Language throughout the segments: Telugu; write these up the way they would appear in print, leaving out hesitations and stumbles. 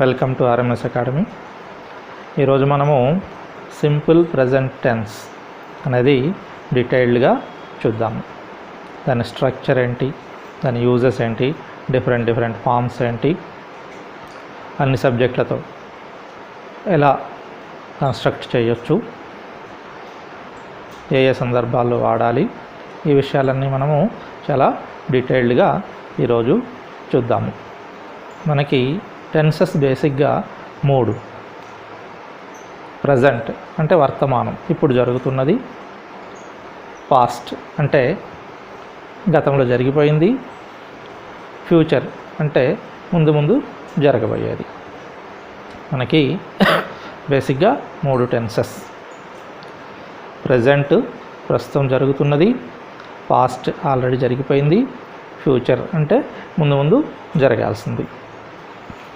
Welcome to RMS academy. ఈరోజు మనము సింపుల్ ప్రజెంట్ టెన్స్ అనేది డీటెయిల్డ్గా చూద్దాము. దాని స్ట్రక్చర్ ఏంటి, దాని యూజెస్ ఏంటి, డిఫరెంట్ ఫామ్స్ ఏంటి, అన్ని సబ్జెక్టులతో ఎలా కన్స్ట్రక్ట్ చేయొచ్చు, ఏ సందర్భాల్లో వాడాలి, ఈ విషయాలన్నీ మనము చాలా డీటెయిల్డ్గా ఈరోజు చూద్దాము. మనకి టెన్సెస్ బేసిక్గా 3. ప్రజెంట్ అంటే వర్తమానం, ఇప్పుడు జరుగుతున్నది. పాస్ట్ అంటే గతంలో జరిగిపోయింది. ఫ్యూచర్ అంటే ముందు జరగబోయేది. మనకి బేసిక్గా 3 టెన్సెస్. ప్రజెంట్ ప్రస్తుతం జరుగుతున్నది, పాస్ట్ ఆల్రెడీ జరిగిపోయింది, ఫ్యూచర్ అంటే ముందు జరగాల్సింది.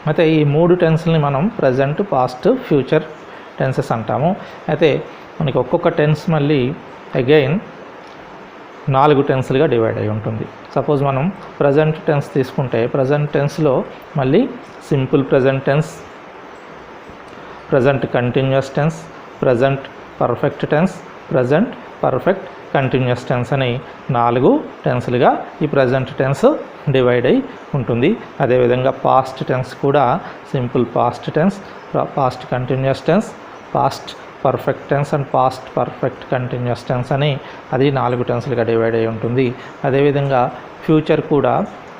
అయితే ఈ 3 టెన్స్ని మనం ప్రజెంట్, పాస్ట్, ఫ్యూచర్ టెన్సెస్ అంటాము. అయితే మనకి ఒక్కొక్క టెన్స్ మళ్ళీ అగైన్ 4 టెన్స్లుగా డివైడ్ అయి ఉంటుంది. సపోజ్ మనం ప్రజెంట్ టెన్స్ తీసుకుంటే ప్రజెంట్ టెన్స్లో మళ్ళీ simple present tense, present continuous tense, present perfect tense, present perfect continuous tense అని 4 టెన్స్లుగా ఈ ప్రజెంట్ టెన్స్ డివైడ్ అయి ఉంటుంది. అదేవిధంగా పాస్ట్ టెన్స్ కూడా simple past tense, past continuous tense, past perfect tense and past perfect continuous tense అని అది 4 టెన్స్లుగా డివైడ్ అయి ఉంటుంది. అదేవిధంగా ఫ్యూచర్ కూడా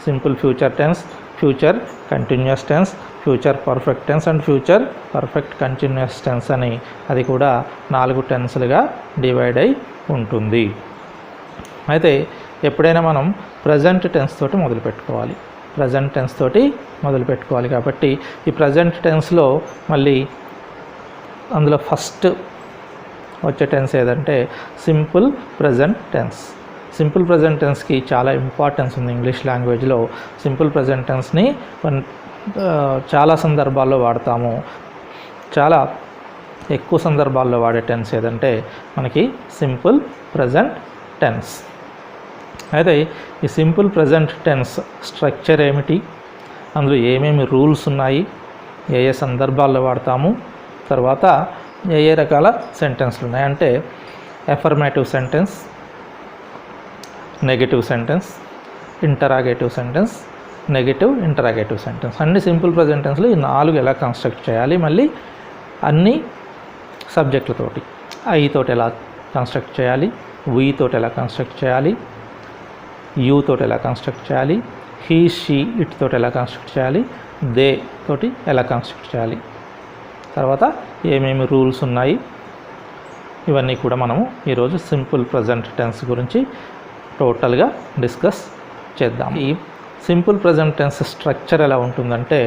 simple future tense, future continuous tense, future perfect tense and future perfect continuous tense అని అది కూడా 4 టెన్స్లుగా డివైడ్ అయి ఉంటుంది. అయితే ఎప్పుడైనా మనం ప్రజెంట్ టెన్స్ తోటి మొదలుపెట్టుకోవాలి. ప్రజెంట్ టెన్స్ తోటి మొదలుపెట్టుకోవాలి కాబట్టి ఈ ప్రజెంట్ టెన్స్లో మళ్ళీ అందులో ఫస్ట్ వచ్చే టెన్స్ ఏదంటే simple present tense. Simple present టెన్స్కి చాలా ఇంపార్టెన్స్ ఉంది ఇంగ్లీష్ లాంగ్వేజ్లో. సింపుల్ ప్రజెంట్ టెన్స్ని చాలా సందర్భాల్లో వాడతాము. చాలా ఎక్కువ సందర్భాల్లో వాడే టెన్స్ ఏదంటే మనకి సింపుల్ ప్రజెంట్ టెన్స్. అయితే ఈ సింపుల్ ప్రజెంట్ టెన్స్ స్ట్రక్చర్ ఏమిటి, అందులో ఏమేమి రూల్స్ ఉన్నాయి, ఏ సందర్భాల్లో వాడతాము, తర్వాత ఏ రకాల సెంటెన్స్లు ఉన్నాయి అంటే affirmative sentence, negative sentence, interrogative sentence, negative interrogative sentence. అన్ని సింపుల్ ప్రజెంట్ టెన్స్లు ఈ 4 ఎలా కన్స్ట్రక్ట్ చేయాలి, మళ్ళీ అన్ని సబ్జెక్టులతోటి ఐ తోటి ఎలా కన్స్ట్రక్ట్ చేయాలి, వీ తోటి ఎలా కన్స్ట్రక్ట్ చేయాలి, యూ తోటి ఎలా కన్స్ట్రక్ట్ చేయాలి, హీ షీ ఇట్ తోటి ఎలా కన్స్ట్రక్ట్ చేయాలి, దే తోటి ఎలా కన్స్ట్రక్ట్ చేయాలి, తర్వాత ఏమేమి రూల్స్ ఉన్నాయి, ఇవన్నీ కూడా మనము ఈరోజు సింపుల్ ప్రజెంట్ టెన్స్ గురించి టోటల్గా డిస్కస్ చేద్దాం. ఈ సింపుల్ ప్రజెంట్ టెన్స్ స్ట్రక్చర్ ఎలా ఉంటుందంటే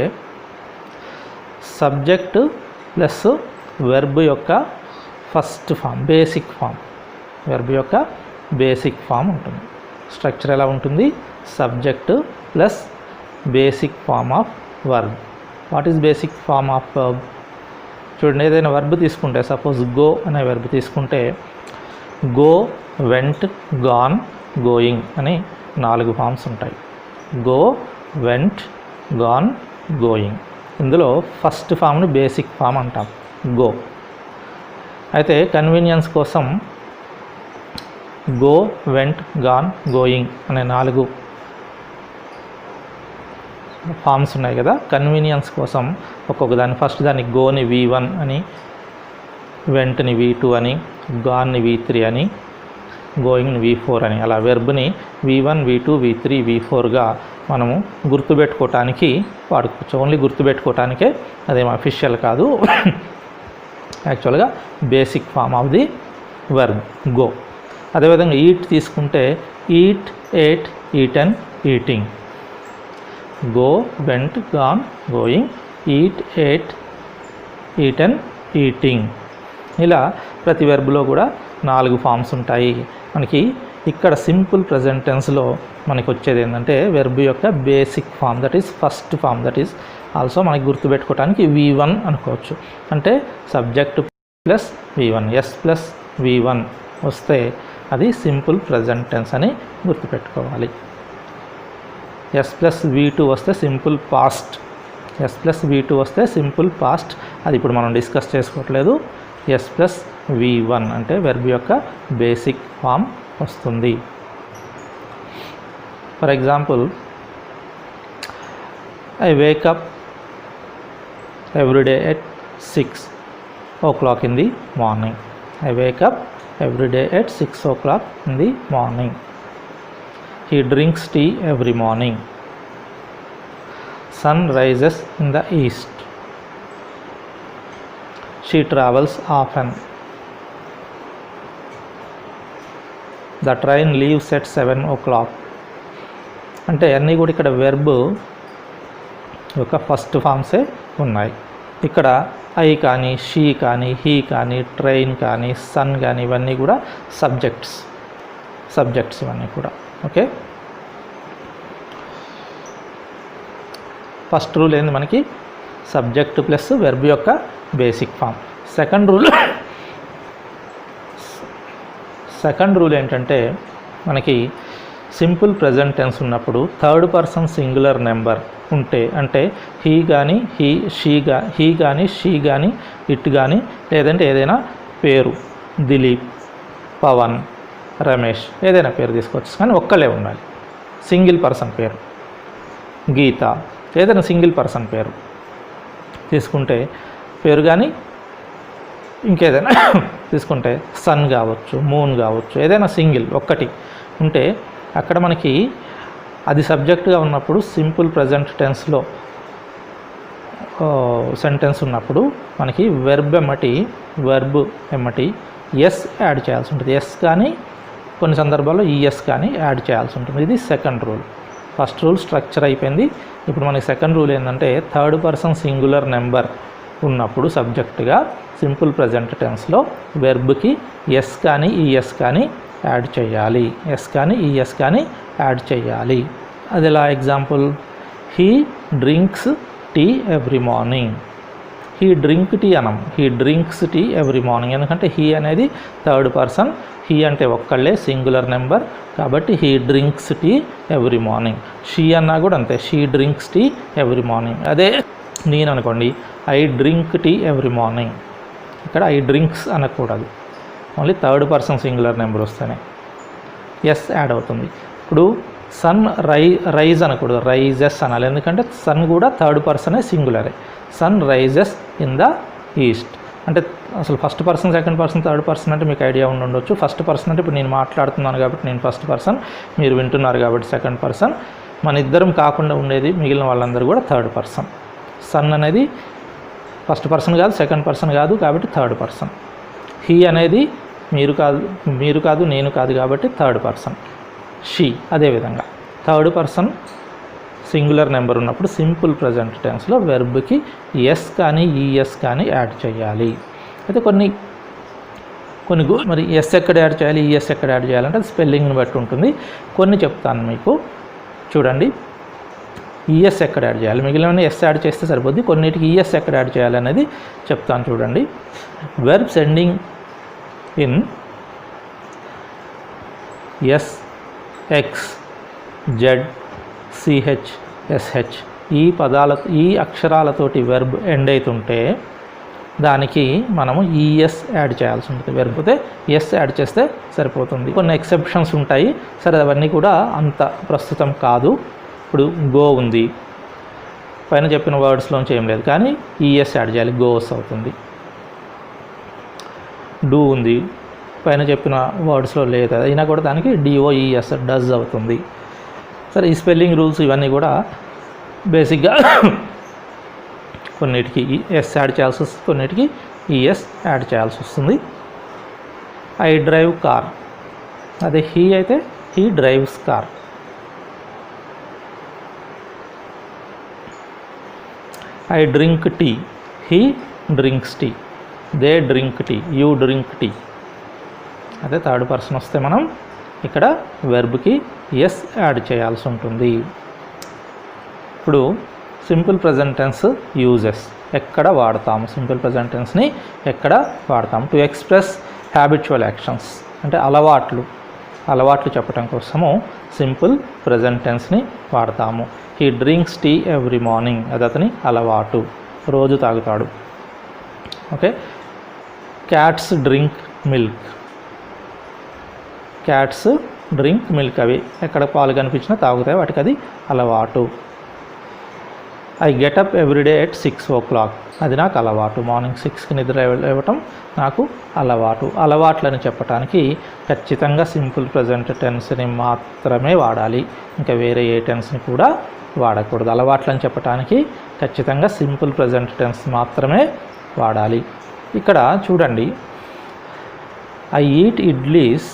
సబ్జెక్ట్ ప్లస్ వెర్బ్ యొక్క first form, basic form, verb యొక్క బేసిక్ ఫామ్ ఉంటుంది. స్ట్రక్చర్ ఎలా ఉంటుంది? Subject plus basic form of verb. What is basic form of verb? చూడండి, ఏదైనా వర్బ్ తీసుకుంటే సపోజ్ గో అనే వర్బ్ తీసుకుంటే గో, వెంట్, గాన్, గోయింగ్ అని 4 ఫామ్స్ ఉంటాయి. Go, went, gone, going. ఇందులో ఫస్ట్ ఫామ్ని బేసిక్ ఫామ్ అంటాం, గో. అయితే కన్వీనియన్స్ కోసం గో, వెంట్, గాన్, గోయింగ్ అనే 4 ఫామ్స్ ఉన్నాయి కదా. కన్వీనియన్స్ కోసం ఒక్కొక్క దాన్ని ఫస్ట్ దాన్ని గోని V1 అని, వెంట్ని V2 అని, గాన్ని V3 అని, గోయింగ్ని V4 అని, అలా వెర్బ్ని V1, V2, V3, V4గా మనము గుర్తుపెట్టుకోవటానికి వాడుకోవచ్చు. ఓన్లీ గుర్తుపెట్టుకోవటానికే, అదేం అఫీషియల్ కాదు, యాక్చువల్గా basic form of the verb go. అదేవిధంగా ఈట్ తీసుకుంటే eat, ate, eaten, eating. Go, went, gone, going, eat, ate, eaten, eating. ఇలా ప్రతి వెర్బ్లో కూడా 4 ఫామ్స్ ఉంటాయి. మనకి ఇక్కడ సింపుల్ ప్రజెంట్ టెన్స్లో మనకి వచ్చేది ఏంటంటే వెర్బ్ యొక్క basic form, that is first form, that is also మనకి గుర్తుపెట్టుకోవడానికి V1 అనుకోవచ్చు. అంటే subject plus V1, S plus V1 వస్తే అది సింపుల్ ప్రజెంట్ టెన్స్ అని గుర్తుపెట్టుకోవాలి. ఎస్ ప్లస్ V2 వస్తే simple past, S plus V2 వస్తే సింపుల్ పాస్ట్, అది ఇప్పుడు మనం డిస్కస్ చేసుకోవట్లేదు. ఎస్ ప్లస్ V1 అంటే వెర్బ్ యొక్క బేసిక్ ఫామ్ వస్తుంది. For example, I wake up every day at 6 o'clock in the morning. I wake up every day at 6 o'clock in the morning. He drinks tea every morning. Sun rises in the east. She travels often. The train leaves at 7 o'clock. అంటే అన్నీ కూడా ఇక్కడ వెర్బ్ యొక్క ఫస్ట్ ఫామ్సే ఉన్నాయి. ఇక్కడ ఐ కానీ, షీ కానీ, హీ కానీ, ట్రైన్ కానీ, సన్ కానీ ఇవన్నీ కూడా సబ్జెక్ట్స్ ఇవన్నీ కూడా. ఓకే, ఫస్ట్ రూల్ ఏంది మనకి? సబ్జెక్ట్ ప్లస్ వెర్బ్ యొక్క బేసిక్ ఫామ్. సెకండ్ రూల్ ఏంటంటే మనకి సింపుల్ ప్రజెంట్ టెన్స్ ఉన్నప్పుడు థర్డ్ పర్సన్ సింగులర్ నెంబర్ ఉంటే, అంటే హీ కానీ, హీ కానీ, షీ కానీ, ఇట్ కానీ, లేదంటే ఏదైనా పేరు, దిలీప్, పవన్, రమేష్, ఏదైనా పేరు తీసుకోవచ్చు, కానీ ఒక్కలే ఉండాలి. సింగిల్ పర్సన్ పేరు, గీత, ఏదైనా సింగిల్ పర్సన్ పేరు తీసుకుంటే, పేరు కానీ ఇంకేదైనా తీసుకుంటే సన్ కావచ్చు, మూన్ కావచ్చు, ఏదైనా సింగిల్ ఒక్కటి ఉంటే అక్కడ మనకి అది సబ్జెక్ట్గా ఉన్నప్పుడు సింపుల్ ప్రజెంట్ టెన్స్లో సెంటెన్స్ ఉన్నప్పుడు మనకి వెర్బ్ ఎమ్మటి ఎస్ యాడ్ చేయాల్సి ఉంటుంది. ఎస్ కానీ కొన్ని సందర్భాల్లో ఈఎస్ కానీ యాడ్ చేయాల్సి ఉంటుంది. ఇది second rule. First rule structure అయిపోయింది. ఇప్పుడు మనకి సెకండ్ రూల్ ఏంటంటే థర్డ్ పర్సన్ సింగులర్ నెంబర్ ఉన్నప్పుడు సబ్జెక్టుగా సింపుల్ ప్రజెంట్ టెన్స్లో వెర్బ్కి ఎస్ కానీ ఈఎస్ కానీ యాడ్ చేయాలి. ఎస్ కానీ ఈఎస్ కానీ యాడ్ చేయాలి. అది ఎలా? Example, he drinks tea every morning. He drink tea అనం, he drinks tea every morning. ఎందుకంటే హీ అనేది థర్డ్ పర్సన్, హీ అంటే ఒక్కళ్ళే సింగులర్ నెంబర్, కాబట్టి he drinks tea every morning. She అన్నా కూడా అంతే, she drinks tea every morning. అదే నేను అనుకోండి, I drink tea every morning. ఇక్కడ ఐ డ్రింక్స్ అనకూడదు, only third person singular number వస్తేనే ఎస్ యాడ్ అవుతుంది. ఇప్పుడు సన్ రైజ్ అనకూడదు, రైజెస్ అనాలి. ఎందుకంటే సన్ కూడా థర్డ్ పర్సనే సింగులరే. Sun rises in the east అంటే అసలు first person, second person, third person అంటే మీకు ఐడియా ఉండొచ్చు. ఫస్ట్ పర్సన్ అంటే ఇప్పుడు నేను మాట్లాడుతున్నాను కాబట్టి నేను ఫస్ట్ పర్సన్, మీరు వింటున్నారు కాబట్టి సెకండ్ పర్సన్. మన ఇద్దరం కాకుండా ఉండేది మిగిలిన వాళ్ళందరూ కూడా థర్డ్ పర్సన్. సన్ అనేది ఫస్ట్ పర్సన్ కాదు, సెకండ్ పర్సన్ కాదు, కాబట్టి థర్డ్ పర్సన్. హీ అనేది మీరు కాదు నేను కాదు కాబట్టి థర్డ్ పర్సన్. షీ అదేవిధంగా థర్డ్ పర్సన్ సింగులర్ నెంబర్ ఉన్నప్పుడు సింపుల్ ప్రజెంట్ టెన్స్లో వెర్బ్కి ఎస్ కానీ ఈఎస్ కానీ యాడ్ చేయాలి. అయితే కొన్ని మరి ఎస్ ఎక్కడ యాడ్ చేయాలి, ఈఎస్ ఎక్కడ యాడ్ చేయాలంటే స్పెల్లింగ్ని బట్టి ఉంటుంది. కొన్ని చెప్తాను మీకు, చూడండి. ఈఎస్ ఎక్కడ యాడ్ చేయాలి, మిగిలిన ఎస్ యాడ్ చేస్తే సరిపోద్ది. కొన్నిటికి ఈఎస్ ఎక్కడ యాడ్ చేయాలి అనేది చెప్తాను చూడండి. Verbs ending in S, X, Z, CH, SH ఈ అక్షరాలతోటి వెర్బ్ ఎండ్ అవుతుంటే దానికి మనము ఈఎస్ యాడ్ చేయాల్సి ఉంటుంది. వెర్బ్తే ఎస్ యాడ్ చేస్తే సరిపోతుంది. కొన్ని ఎక్సెప్షన్స్ ఉంటాయి, సరే అవన్నీ కూడా అంత ప్రస్తుతం కాదు. ఇప్పుడు గో ఉంది, పైన చెప్పిన వర్డ్స్లోంచి ఏం లేదు, కానీ ఈఎస్ యాడ్ చేయాలి, గోస్ అవుతుంది. డూ ఉంది, పైన చెప్పిన వర్డ్స్లో లేదు, అయినా కూడా దానికి డిఓఈఎస్ డజ్ అవుతుంది. సరే, ఈ స్పెల్లింగ్ రూల్స్ ఇవన్నీ కూడా బేసిక్గా కొన్నిటికి ఎస్ యాడ్ చేయాల్సి వస్తుంది, కొన్నిటికి ఈఎస్ యాడ్ చేయాల్సి వస్తుంది. ఐ డ్రైవ్ కార్, అదే హీ అయితే he drives car. I drink tea, he drinks tea. They drink tea, you drink tea. అదే థర్డ్ పర్సన్ వస్తే మనం ఇక్కడ వెర్బ్కి ఎస్ యాడ్ చేయాల్సి ఉంటుంది. ఇప్పుడు సింపుల్ ప్రజెంట్ టెన్స్ యూజెస్ ఎక్కడ వాడతాము, సింపుల్ ప్రజెంట్ టెన్స్ని ఎక్కడ వాడతాము? టు ఎక్స్ప్రెస్ హ్యాబిచువల్ యాక్షన్స్ అంటే అలవాట్లు చెప్పడం కోసము సింపుల్ ప్రజెంట్ టెన్స్ని వాడతాము. He drinks tea every morning, అది అతని అలవాటు, రోజు తాగుతాడు. Okay. Cats drink milk, cats drink milk, అవి ఎక్కడ పాలు కనిపించినా తాగుతాయి, వాటికి అది అలవాటు. I get up everyday at 6 o'clock, అది నాకు అలవాటు, మార్నింగ్ 6కి నిద్ర లేవటం నాకు అలవాటు. అలవాట్లని చెప్పడానికి ఖచ్చితంగా సింపుల్ ప్రజెంట్ టెన్స్ని మాత్రమే వాడాలి, ఇంకా వేరే ఏ టెన్స్ని కూడా వాడకూడదు. అలవాట్లని చెప్పడానికి ఖచ్చితంగా సింపుల్ ప్రజెంట్ టెన్స్ మాత్రమే వాడాలి. ఇక్కడ చూడండి, I eat idlis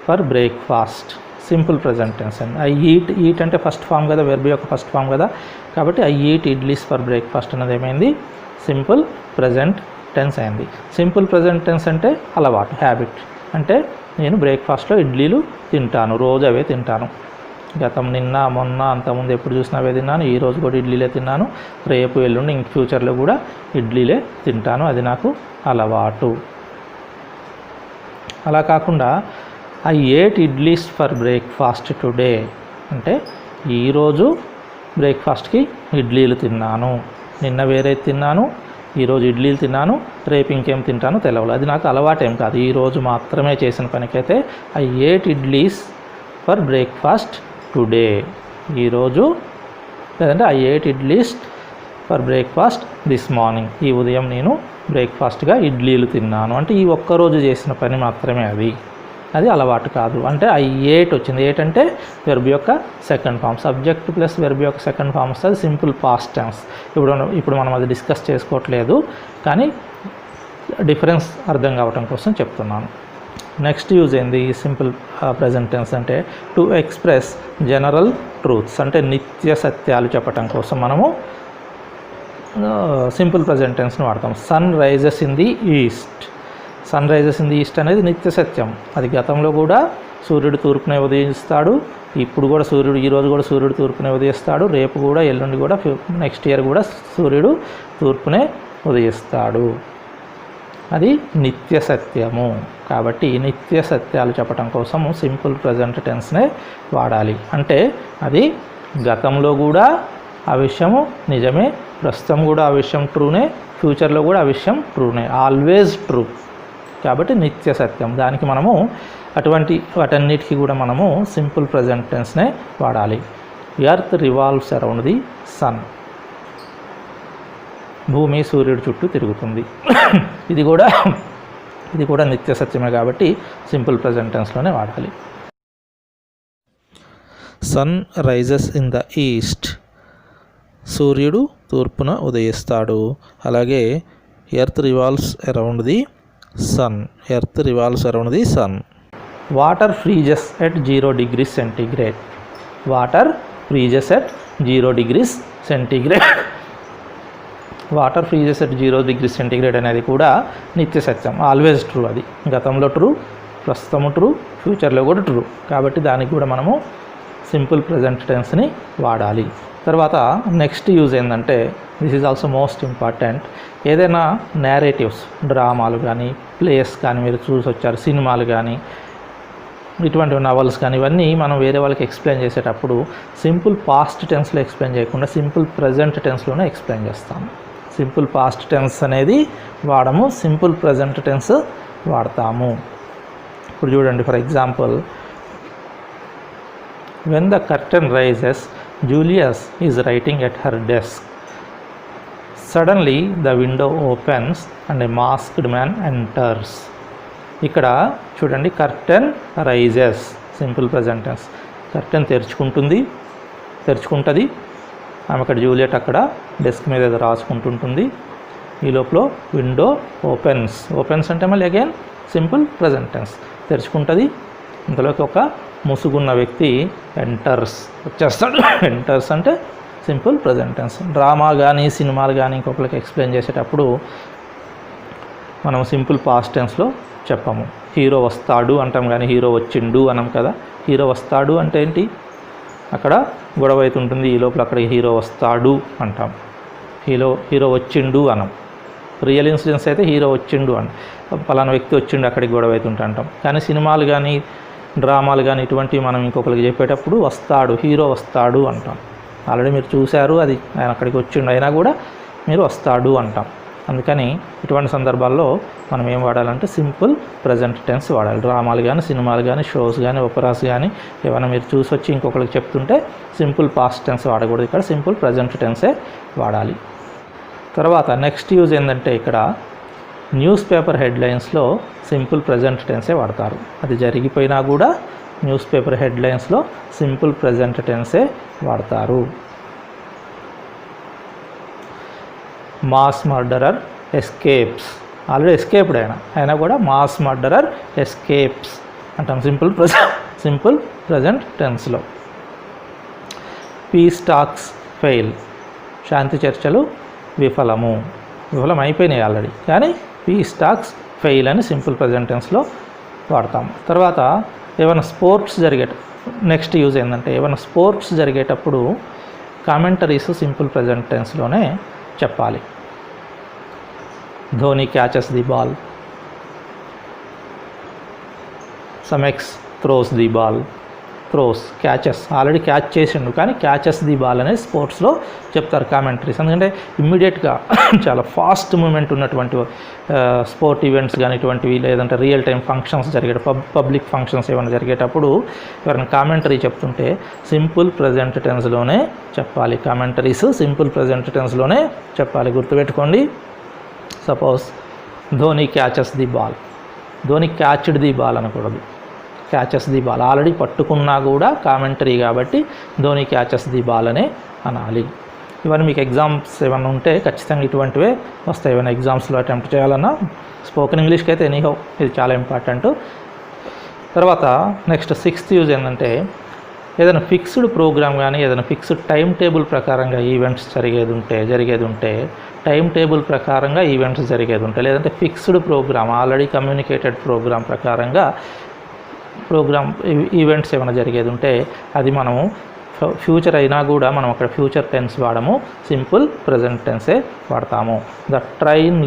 for breakfast, simple present tense అండి. ఐ ఈట్ అంటే ఫస్ట్ ఫామ్ కదా, వెర్బ్ యొక్క ఫస్ట్ ఫామ్ కదా, కాబట్టి I eat idlis for breakfast అనేది ఏమైంది, సింపుల్ ప్రజెంట్ టెన్స్ అయింది. సింపుల్ ప్రజెంట్ టెన్స్ అంటే అలవాటు, హ్యాబిట్, అంటే నేను బ్రేక్ఫాస్ట్లో ఇడ్లీలు తింటాను, రోజు అవే తింటాను. గతం, నిన్న, మొన్న, అంతకుముందు ఎప్పుడు చూసినా అవే తిన్నాను, ఈరోజు కూడా ఇడ్లీలే తిన్నాను, రేపు ఎల్లుండి ఇంక ఫ్యూచర్లో కూడా ఇడ్లీలే తింటాను, అది నాకు అలవాటు. అలా కాకుండా I ate idlis for breakfast today అంటే ఈరోజు బ్రేక్ఫాస్ట్కి ఇడ్లీలు తిన్నాను, నిన్న వేరే తిన్నాను, ఈరోజు ఇడ్లీలు తిన్నాను, రేపు ఇంకేం తింటాను తెలవదు, అది నాకు అలవాటేం కాదు, ఈరోజు మాత్రమే చేసిన పనికైతే I ate idlis for breakfast today, ఈరోజు, లేదంటే I ate idlis for breakfast this morning, ఈ ఉదయం నేను బ్రేక్ఫాస్ట్గా ఇడ్లీలు తిన్నాను అంటే ఈ ఒక్కరోజు చేసిన పని మాత్రమే అది అలవాటు కాదు. అంటే ఐ ఏట్ వచ్చింది, ఏట్ అంటే వెర్బ్ యొక్క second form, subject plus verb యొక్క సెకండ్ ఫామ్ వస్తుంది, సింపుల్ పాస్ట్ టెన్స్. ఇప్పుడు మనం అది డిస్కస్ చేసుకోవట్లేదు, కానీ డిఫరెన్స్ అర్థం కావటం కోసం చెప్తున్నాను. నెక్స్ట్ యూజ్ ఏంది సింపుల్ ప్రజెంట్ టెన్స్ అంటే టు ఎక్స్ప్రెస్ జనరల్ ట్రూత్స్, అంటే నిత్య సత్యాలు చెప్పటం కోసం మనము సింపుల్ ప్రజెంట్ టెన్స్ని వాడతాం. Sun rises in the east, sun rises in the east అనేది నిత్య సత్యం, అది గతంలో కూడా సూర్యుడు తూర్పునే ఉదయిస్తాడు, ఇప్పుడు కూడా సూర్యుడు, ఈరోజు కూడా సూర్యుడు తూర్పునే ఉదయిస్తాడు, రేపు కూడా, ఎల్లుండి కూడా, నెక్స్ట్ ఇయర్ కూడా సూర్యుడు తూర్పునే ఉదయిస్తాడు, అది నిత్య సత్యము. కాబట్టి నిత్య సత్యాలు చెప్పటం కోసము సింపుల్ ప్రజెంట్ టెన్స్నే వాడాలి. అంటే అది గతంలో కూడా ఆ విషయము నిజమే, ప్రస్తుతం కూడా ఆ విషయం ట్రూనే, ఫ్యూచర్లో కూడా ఆ విషయం ట్రూనే, ఆల్వేజ్ ట్రూ, కాబట్టి నిత్య సత్యం. దానికి మనము వాటన్నిటికీ కూడా మనము సింపుల్ ప్రజెంట్ టెన్స్నే వాడాలి. Earth revolves around the sun, భూమి సూర్యుడి చుట్టూ తిరుగుతుంది, ఇది కూడా నిత్య సత్యమే, కాబట్టి సింపుల్ ప్రజెంట్ టెన్స్లోనే వాడాలి. Sun rises in the east, సూర్యుడు తూర్పున ఉదయిస్తాడు. అలాగే earth revolves around the sun, earth revolves around the sun. Water freezes at 0 degrees centigrade, water freezes at 0 degrees centigrade, water freezes at 0 degrees centigrade అనేది కూడా నిత్య సత్యం, ఆల్వేజ్ ట్రూ, అది గతంలో ట్రూ, ప్రస్తుతము ట్రూ, ఫ్యూచర్లో కూడా ట్రూ, కాబట్టి దానికి కూడా మనము సింపుల్ ప్రజెంట్ టెన్స్ని వాడాలి. తర్వాత నెక్స్ట్ యూజ్ ఏంటంటే, this is also most important, ఏదైనా నేరేటివ్స్, డ్రామాలు కానీ, ప్లేస్ కానీ మీరు చూసి వచ్చారు, సినిమాలు కానీ, ఇటువంటి నవల్స్ కానీ, ఇవన్నీ మనం వేరే వాళ్ళకి ఎక్స్ప్లెయిన్ చేసేటప్పుడు సింపుల్ పాస్ట్ టెన్స్లో ఎక్స్ప్లెయిన్ చేయకుండా సింపుల్ ప్రజెంట్ టెన్స్లోనే ఎక్స్ప్లెయిన్ చేస్తాము. సింపుల్ పాస్ట్ టెన్స్ అనేది వాడము, సింపుల్ ప్రజెంట్ టెన్స్ వాడతాము. ఇప్పుడు చూడండి, for example, when the curtain rises Julius is writing at her desk, suddenly the window opens and a masked man enters. ఇక్కడ చూడండి, curtain rises simple present tense, curtain తెరుచుకుంటుంది, ఆమె అక్కడ జూలియట్ అక్కడ డెస్క్ మీద ఏదో రాసుకుంటుంటుంది, ఈ లోపల విండో ఓపెన్స్ అంటే మళ్ళీ అగైన్ సింపుల్ ప్రజెంట్ టెన్స్, తెరుచుకుంటుంది, ఇంతలోకి ఒక ముసుగున్న వ్యక్తి వచ్చేస్తాడు, ఎంటర్స్ అంటే సింపుల్ ప్రజెంట్ టెన్స్. డ్రామా కానీ, సినిమాలు కానీ ఇంకొకరికి ఎక్స్ప్లెయిన్ చేసేటప్పుడు మనం సింపుల్ పాస్ట్ టెన్స్లో చెప్పము. హీరో వస్తాడు అంటాం కానీ హీరో వచ్చిండు అనం కదా. హీరో వస్తాడు అంటే ఏంటి, అక్కడ గొడవ అవుతుంటుంది, ఈ లోపల అక్కడ హీరో వస్తాడు అంటాం, హీరో వచ్చిండు అనం. రియల్ ఇన్సిడెంట్స్ అయితే హీరో వచ్చిండు అని, పలానా వ్యక్తి వచ్చిండు అక్కడికి గొడవ అవుతుంటా అంటాం. కానీ సినిమాలు కానీ డ్రామాలు కానీ ఇటువంటివి మనం ఇంకొకరికి చెప్పేటప్పుడు వస్తాడు, హీరో వస్తాడు అంటాం. ఆల్రెడీ మీరు చూశారు, అది ఆయన అక్కడికి వచ్చిండు అయినా కూడా మీరు వస్తాడు అంటాం. అందుకని ఇటువంటి సందర్భాల్లో మనం ఏం వాడాలంటే సింపుల్ ప్రజెంట్ టెన్స్ వాడాలి. డ్రామాలు కానీ, సినిమాలు కానీ, షోస్ కానీ, ఒపెరాస్ కానీ ఏమైనా మీరు చూసి వచ్చి ఇంకొకరికి చెప్తుంటే సింపుల్ పాస్ట్ టెన్స్ వాడకూడదు, ఇక్కడ సింపుల్ ప్రజెంట్ టెన్సే వాడాలి. తర్వాత నెక్స్ట్ యూజ్ ఏంటంటే ఇక్కడ న్యూస్ పేపర్ హెడ్లైన్స్లో సింపుల్ ప్రజెంట్ టెన్సే వాడతారు. అది జరిగిపోయినా కూడా న్యూస్ పేపర్ హెడ్లైన్స్లో సింపుల్ ప్రజెంట్ టెన్సే వాడతారు. Mass murderer escapes, already escaped అయినా కూడా మాస్ మర్డరర్ ఎస్కేప్స్ అంటాం సింపుల్ ప్రజెంట్ టెన్స్లో. పీస్ టాక్స్ ఫెయిల్, శాంతి చర్చలు విఫలం అయిపోయినాయి ఆల్రెడీ, కానీ పీస్ టాక్స్ ఫెయిల్ అని సింపుల్ ప్రజెంట్ టెన్స్లో వాడతాం. తర్వాత ఏమైనా స్పోర్ట్స్ నెక్స్ట్ యూజ్ ఏంటంటే ఏమైనా స్పోర్ట్స్ జరిగేటప్పుడు కామెంటరీస్ సింపుల్ ప్రజెంట్ టెన్స్లోనే చెప్పాలి. ధోని క్యాచెస్ ది బాల్, సమెక్స్ throws the ball. Catches already catch చేసిండు, కానీ క్యాచెస్ ది బాల్ అనేది స్పోర్ట్స్లో చెప్తారు కామెంటరీస్. ఎందుకంటే ఇమ్మీడియట్గా చాలా ఫాస్ట్ మూమెంట్ ఉన్నటువంటి స్పోర్ట్ ఈవెంట్స్ కానీ ఇటువంటివి, లేదంటే real time functions public functions ఏమైనా జరిగేటప్పుడు ఎవరైనా కామెంటరీ చెప్తుంటే సింపుల్ ప్రజెంట్ టెన్స్లోనే చెప్పాలి. కామెంటరీస్ సింపుల్ ప్రజెంట్ టెన్స్లోనే చెప్పాలి, గుర్తుపెట్టుకోండి. Suppose Dhoni catches the ball, Dhoni cached the ball అనకూడదు, క్యాచెస్ ది బాల్. ఆల్రెడీ పట్టుకున్నా కూడా కామెంటరీ కాబట్టి ధోని క్యాచెస్ ది బాల్ అనే అనాలి. ఇవన్నీ మీకు ఎగ్జామ్స్ ఏమైనా ఉంటే ఖచ్చితంగా ఇటువంటివే వస్తాయి. ఏమైనా ఎగ్జామ్స్లో అటెంప్ట్ చేయాలన్నా స్పోకెన్ ఇంగ్లీష్కి అయితే ఎనీహౌ ఇది చాలా ఇంపార్టెంట్. తర్వాత నెక్స్ట్ సిక్స్త్ యూజ్ ఏంటంటే ఏదైనా ఫిక్స్డ్ ప్రోగ్రామ్ కానీ ఏదైనా ఫిక్స్డ్ టైం టేబుల్ ప్రకారంగా ఈవెంట్స్ జరిగేది ఉంటే టైం టేబుల్ ప్రకారంగా ఈవెంట్స్ జరిగేది ఉంటే, లేదంటే fixed programme already communicated programme ప్రకారంగా ఈవెంట్స్ ఏమైనా జరిగేది ఉంటే అది మనము ఫ్యూచర్ అయినా కూడా మనం అక్కడ ఫ్యూచర్ టెన్స్ వాడము, సింపుల్ ప్రజెంట్ టెన్సే వాడతాము. The train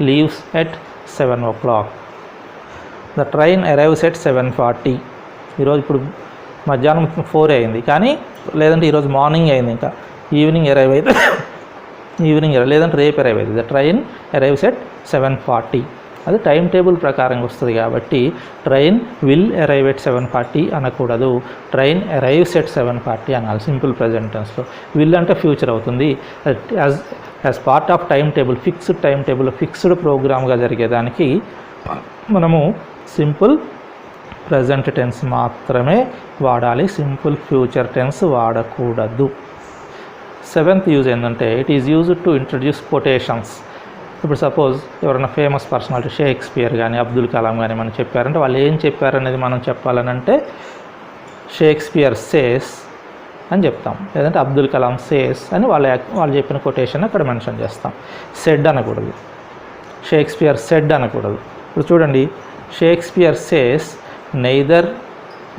leaves at 7 o'clock. The train arrives at 7:40. ఈరోజు ఇప్పుడు మధ్యాహ్నం 4 అయింది, కానీ లేదంటే ఈరోజు మార్నింగ్ అయింది, ఇంకా ఈవినింగ్ అరైవ్ అయితే లేదంటే రేపు అరైవ్ అయింది. The train arrives at 7:40. అది టైం టేబుల్ ప్రకారంగా వస్తుంది కాబట్టి ట్రైన్ విల్ అరైవ్ ఎట్ 7:40 అనకూడదు, ట్రైన్ అరైవ్స్ ఎట్ 7:40 అనాలి సింపుల్ ప్రజెంట్ టెన్స్లో. విల్ అంటే ఫ్యూచర్ అవుతుంది. As part of time table, fixed time table, fixed ప్రోగ్రామ్గా జరిగేదానికి మనము సింపుల్ ప్రజెంట్ టెన్స్ మాత్రమే వాడాలి, సింపుల్ ఫ్యూచర్ టెన్స్ వాడకూడదు. సెవెంత్ యూజ్ ఏంటంటే it is used to introduce quotations. ఇప్పుడు సపోజ్ ఎవరైనా ఫేమస్ పర్సనాలిటీ షేక్స్పియర్ కానీ అబ్దుల్ కలాం కానీ మనం చెప్పారంటే వాళ్ళు ఏం చెప్పారనేది మనం చెప్పాలనంటే షేక్స్పియర్ సేస్ అని చెప్తాం, లేదంటే అబ్దుల్ కలాం సేస్ అని వాళ్ళు చెప్పిన కొటేషన్ అక్కడ మెన్షన్ చేస్తాం. సెడ్ అనకూడదు, షేక్స్పియర్ సెడ్ అనకూడదు. ఇప్పుడు చూడండి, షేక్స్పియర్ సేస్ నెయిదర్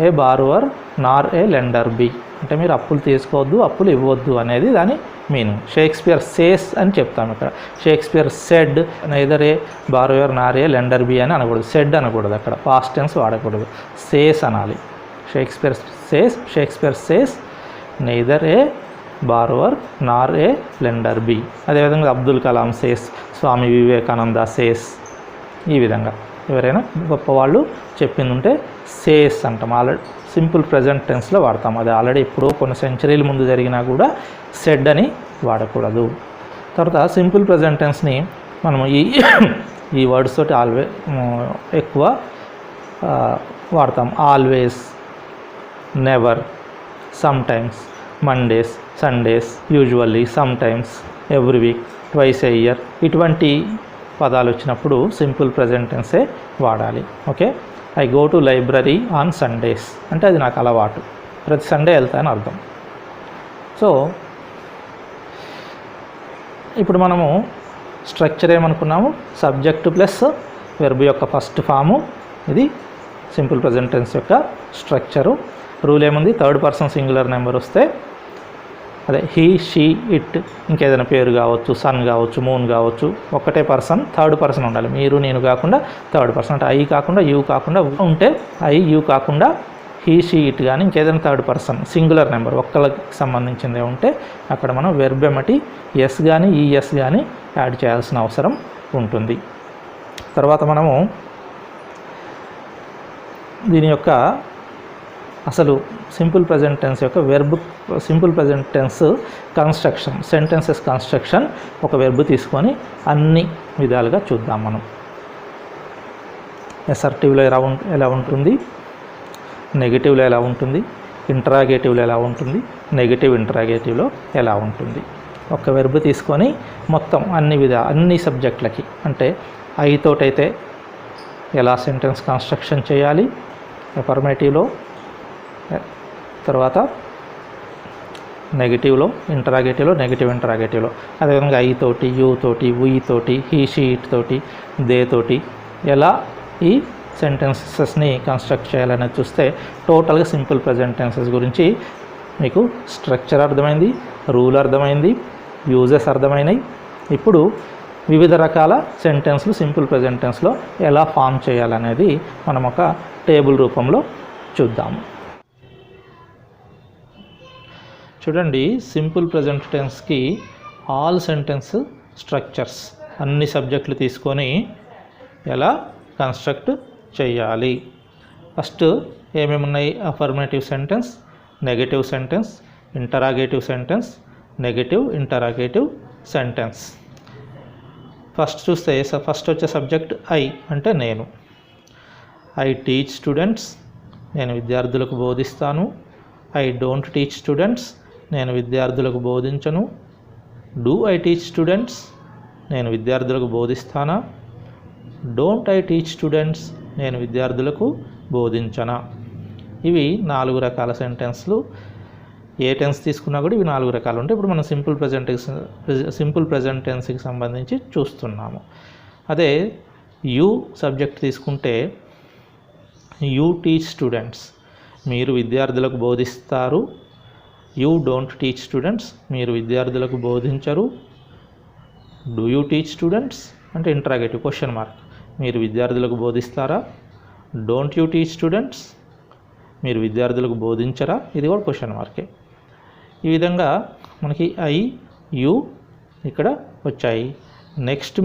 ఏ బారోవర్ నార్ ఏ లెండర్ బి, అంటే మీరు అప్పులు తీసుకోవద్దు, అప్పులు ఇవ్వద్దు అనేది దాని మీనింగ్. షేక్స్పియర్ సేస్ అని చెప్తాం ఇక్కడ. షేక్స్పియర్ సెడ్ నెయిదర్ ఏ బారోవర్ నార్ ఏ లెండర్ బి అని అనకూడదు, సెడ్ అనకూడదు, అక్కడ పాస్ట్ టెన్స్ వాడకూడదు, సేస్ అనాలి. షేక్స్పియర్ సేస్ నెయిదర్ ఏ బారోవర్ నార్ ఏ లెండర్ బి. అదేవిధంగా అబ్దుల్ కలాం సేస్, స్వామి వివేకానంద సేస్, ఈ విధంగా ఎవరైనా గొప్పవాళ్ళు చెప్పింది ఉంటే సేస్ అంటాం. ఆల్రెడీ సింపుల్ ప్రజెంట్ టెన్స్లో వాడతాం. అది ఆల్రెడీ ఎప్పుడో కొన్ని సెంచరీల ముందు జరిగినా కూడా సెడ్ అని వాడకూడదు. తర్వాత సింపుల్ ప్రజెంట్ టెన్స్ని మనము ఈ వర్డ్స్ తోటి ఎక్కువ వాడతాం. Always, never, sometimes, Mondays, Sundays, usually, sometimes, every week, twice ఏ ఇయర్, ఇటువంటి పదాలు వచ్చినప్పుడు సింపుల్ ప్రజెంట్ టెన్సే వాడాలి. Okay, I go to library on Sundays అంటే అది నాకు అలవాటు, ప్రతి సండే వెళ్తానని అర్థం. సో ఇప్పుడు మనము స్ట్రక్చర్ ఏమనుకున్నాము, సబ్జెక్టు ప్లస్ వెర్బ్ యొక్క ఫస్ట్ ఫాము, ఇది సింపుల్ ప్రజెంట్ టెన్స్ యొక్క స్ట్రక్చరు. రూల్ ఏముంది, థర్డ్ పర్సన్ సింగులర్ నెంబర్ వస్తే అదే హీ షీ ఇట్ ఇంకేదైనా పేరు కావచ్చు, సన్ కావచ్చు, మూన్ కావచ్చు, ఒకటే పర్సన్ థర్డ్ పర్సన్ ఉండాలి. మీరు నేను కాకుండా థర్డ్ పర్సన్, అంటే ఐ కాకుండా యూ కాకుండా ఉంటే ఐ యూ కాకుండా హీ షీ ఇట్ కానీ ఇంకేదైనా థర్డ్ పర్సన్ సింగులర్ నెంబర్ ఒక్కళ్ళకి సంబంధించిందే ఉంటే అక్కడ మనం వెర్బ్ ఎమ్మటి ఎస్ కానీ ఈఎస్ కానీ యాడ్ చేయాల్సిన అవసరం ఉంటుంది. తర్వాత మనము దీని యొక్క అసలు సింపుల్ ప్రజెంట్ టెన్స్ యొక్క verb simple present tense construction, sentences construction ఒక వెర్బ్ తీసుకొని అన్ని విధాలుగా చూద్దాం మనం. అసర్టివ్లో ఎలా ఉంటుంది, నెగిటివ్లో ఎలా ఉంటుంది, ఇంటరాగేటివ్లో ఎలా ఉంటుంది, నెగిటివ్ ఇంటరాగేటివ్లో ఎలా ఉంటుంది. ఒక వెర్బ్ తీసుకొని మొత్తం అన్ని సబ్జెక్టులకి, అంటే ఐతోటైతే ఎలా సెంటెన్స్ కన్స్ట్రక్షన్ చేయాలి అఫర్మేటివ్లో, తర్వాత నెగిటివ్లో, ఇంటరాగేటివ్లో, నెగిటివ్ ఇంటరాగేటివ్లో, అదేవిధంగా ఐ తోటి, యూ తోటి, వీ తోటి, హీ షీ ఇట్ తోటి, దే తోటి ఎలా ఈ సెంటెన్సెస్ని కన్స్ట్రక్ట్ చేయాలనేది చూస్తే టోటల్గా సింపుల్ ప్రజెంట్ టెన్సెస్ గురించి మీకు స్ట్రక్చర్ అర్థమైంది, రూల్ అర్థమైంది, యూజెస్ అర్థమైనాయి. ఇప్పుడు వివిధ రకాల సెంటెన్స్లు సింపుల్ ప్రజెంట్ టెన్స్లో ఎలా ఫామ్ చేయాలనేది మనం ఒక టేబుల్ రూపంలో చూద్దాము. చూడండి, సింపుల్ ప్రజెంట్ టెన్స్కి ఆల్ సెంటెన్స్ స్ట్రక్చర్స్ అన్ని సబ్జెక్టులు తీసుకొని ఎలా కన్స్ట్రక్ట్ చేయాలి. ఫస్ట్ ఏమేమి ఉన్నాయి? Affirmative sentence, negative sentence, interrogative sentence, negative interrogative sentence. First చూస్తే ఫస్ట్ వచ్చే సబ్జెక్ట్ ఐ అంటే నేను. ఐ టీచ్ స్టూడెంట్స్, నేను విద్యార్థులకు బోధిస్తాను. ఐ డోంట్ టీచ్ స్టూడెంట్స్, నేను విద్యార్థులకు బోధించను. డూ ఐ టీచ్ స్టూడెంట్స్, నేను విద్యార్థులకు బోధిస్తానా. డోంట్ ఐ టీచ్ స్టూడెంట్స్, నేను విద్యార్థులకు బోధించనా. ఇవి 4 రకాల సెంటెన్స్లు. ఏ టెన్స్ తీసుకున్నా కూడా ఇవి 4 రకాలు ఉంటాయి. ఇప్పుడు మనం సింపుల్ ప్రజెంట్ టెన్స్కి సంబంధించి చూస్తున్నాము. అదే యూ సబ్జెక్ట్ తీసుకుంటే యూ టీచ్ స్టూడెంట్స్, మీరు విద్యార్థులకు బోధిస్తారు. యూ డోంట్ టీచ్ స్టూడెంట్స్, మీరు విద్యార్థులకు బోధించరు. డూ యూ టీచ్ స్టూడెంట్స్ అంటే ఇంటరాగేటివ్ క్వశ్చన్ మార్క్, మీరు విద్యార్థులకు బోధిస్తారా. డోంట్ యూ టీచ్ స్టూడెంట్స్, మీరు విద్యార్థులకు బోధించరా, ఇది కూడా క్వశ్చన్ మార్కే. ఈ విధంగా మనకి ఐ యూ ఇక్కడ వచ్చాయి. నెక్స్ట్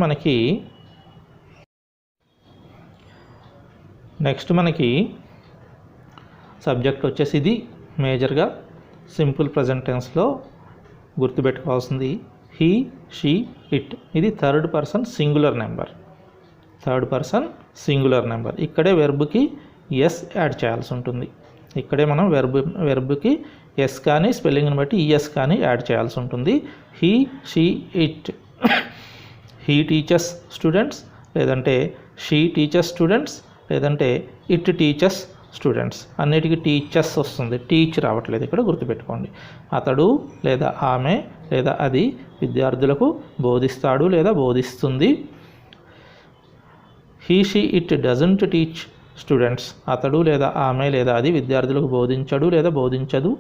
మనకి సబ్జెక్ట్ వచ్చేసి ఇది మేజర్గా సింపుల్ ప్రజెంట్ టెన్స్లో గుర్తుపెట్టుకోవాల్సింది హీ షీ ఇట్. ఇది థర్డ్ పర్సన్ సింగులర్ నెంబర్. ఇక్కడే వెర్బ్కి ఎస్ యాడ్ చేయాల్సి ఉంటుంది. ఇక్కడే మనం వెర్బ్కి ఎస్ కానీ స్పెల్లింగ్ని బట్టి ఈఎస్ కానీ యాడ్ చేయాల్సి ఉంటుంది. He she it, he teachers students, లేదంటే షీ టీచర్స్ స్టూడెంట్స్, లేదంటే ఇట్ టీచర్స్ స్టూడెంట్స్. అన్నిటికీ టీచర్స్ వస్తుంది, టీచ్ రావట్లేదు. ఇక్కడ గుర్తుపెట్టుకోండి. అతడు లేదా ఆమె లేదా అది విద్యార్థులకు బోధిస్తాడు లేదా బోధిస్తుంది. He she it doesn't teach students, అతడు లేదా ఆమె లేదా అది విద్యార్థులకు బోధించడు లేదా బోధించదు.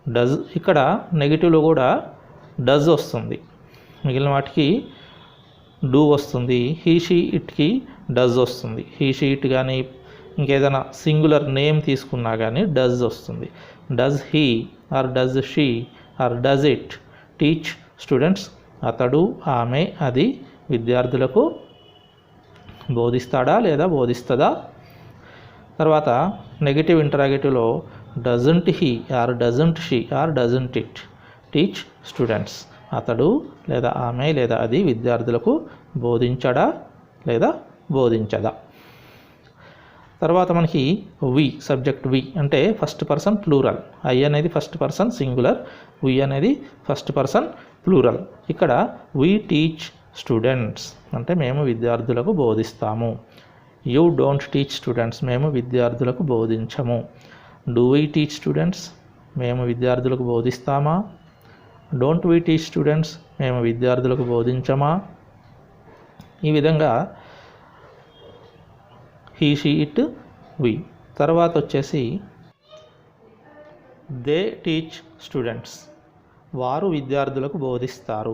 డజ్, ఇక్కడ నెగిటివ్లో కూడా డజ్ వస్తుంది, మిగిలిన వాటికి డూ వస్తుంది. హీ షీ ఇట్కి డజ్ వస్తుంది. హీ షీ ఇట్ కానీ ఇంకేదైనా సింగులర్ నేమ్ తీసుకున్నా కానీ డజ్ వస్తుంది. Does he or does she or does it teach students, అతడు ఆమె అది విద్యార్థులకు బోధిస్తాడా లేదా బోధిస్తుందా. తర్వాత నెగిటివ్ ఇంటరాగేటివ్లో doesn't he or doesn't she or doesn't it teach students, అతడు లేదా ఆమె లేదా అది విద్యార్థులకు బోధించడా లేదా బోధించదా. తర్వాత మనకి వి సబ్జెక్ట్, వి అంటే ఫస్ట్ పర్సన్ ప్లూరల్. ఐ అనేది ఫస్ట్ పర్సన్ సింగులర్, వి అనేది ఫస్ట్ పర్సన్ ప్లూరల్. ఇక్కడ వి టీచ్ స్టూడెంట్స్ అంటే మేము విద్యార్థులకు బోధిస్తాము. యూ డోంట్ టీచ్ స్టూడెంట్స్, మేము విద్యార్థులకు బోధించము. డూ వీ టీచ్ స్టూడెంట్స్, మేము విద్యార్థులకు బోధిస్తామా. డోంట్ వీ టీచ్ స్టూడెంట్స్, మేము విద్యార్థులకు బోధించమా. ఈ విధంగా హీ షీ ఇట్ వి. తర్వాత వచ్చేసి దే టీచ్ స్టూడెంట్స్, వారు విద్యార్థులకు బోధిస్తారు.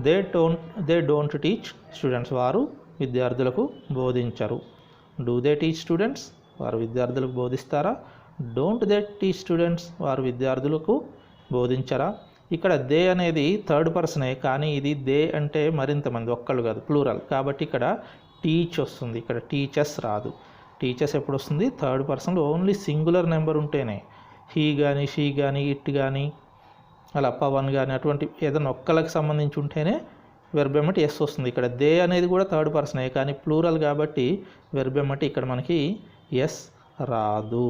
దే డోంట్ టీచ్ స్టూడెంట్స్, వారు విద్యార్థులకు బోధించరు. డూ దే టీచ్ స్టూడెంట్స్, వారు విద్యార్థులకు బోధిస్తారా? డోంట్ దే టీచ్ స్టూడెంట్స్, వారు విద్యార్థులకు బోధించరా? ఇక్కడ దే అనేది థర్డ్ పర్సనే, కానీ ఇది దే అంటే మరింతమంది, ఒక్కళ్ళు కాదు, ప్లూరల్. కాబట్టి ఇక్కడ టీచ్ వస్తుంది, ఇక్కడ టీచర్స్ రాదు. టీచర్స్ ఎప్పుడు వస్తుంది? థర్డ్ పర్సన్లో ఓన్లీ సింగులర్ నెంబర్ ఉంటేనే. హీ కానీ, షీ కానీ, ఇట్ కానీ, అలా పవన్ కానీ అటువంటి ఏదైనా ఒక్కళ్ళకి సంబంధించి ఉంటేనే వెర్బ్ ఎమ్మటి ఎస్ వస్తుంది. ఇక్కడ దే అనేది కూడా థర్డ్ పర్సనే, కానీ ప్లూరల్ కాబట్టి వెర్బ్ ఎమ్మటి ఇక్కడ మనకి ఎస్ రాదు.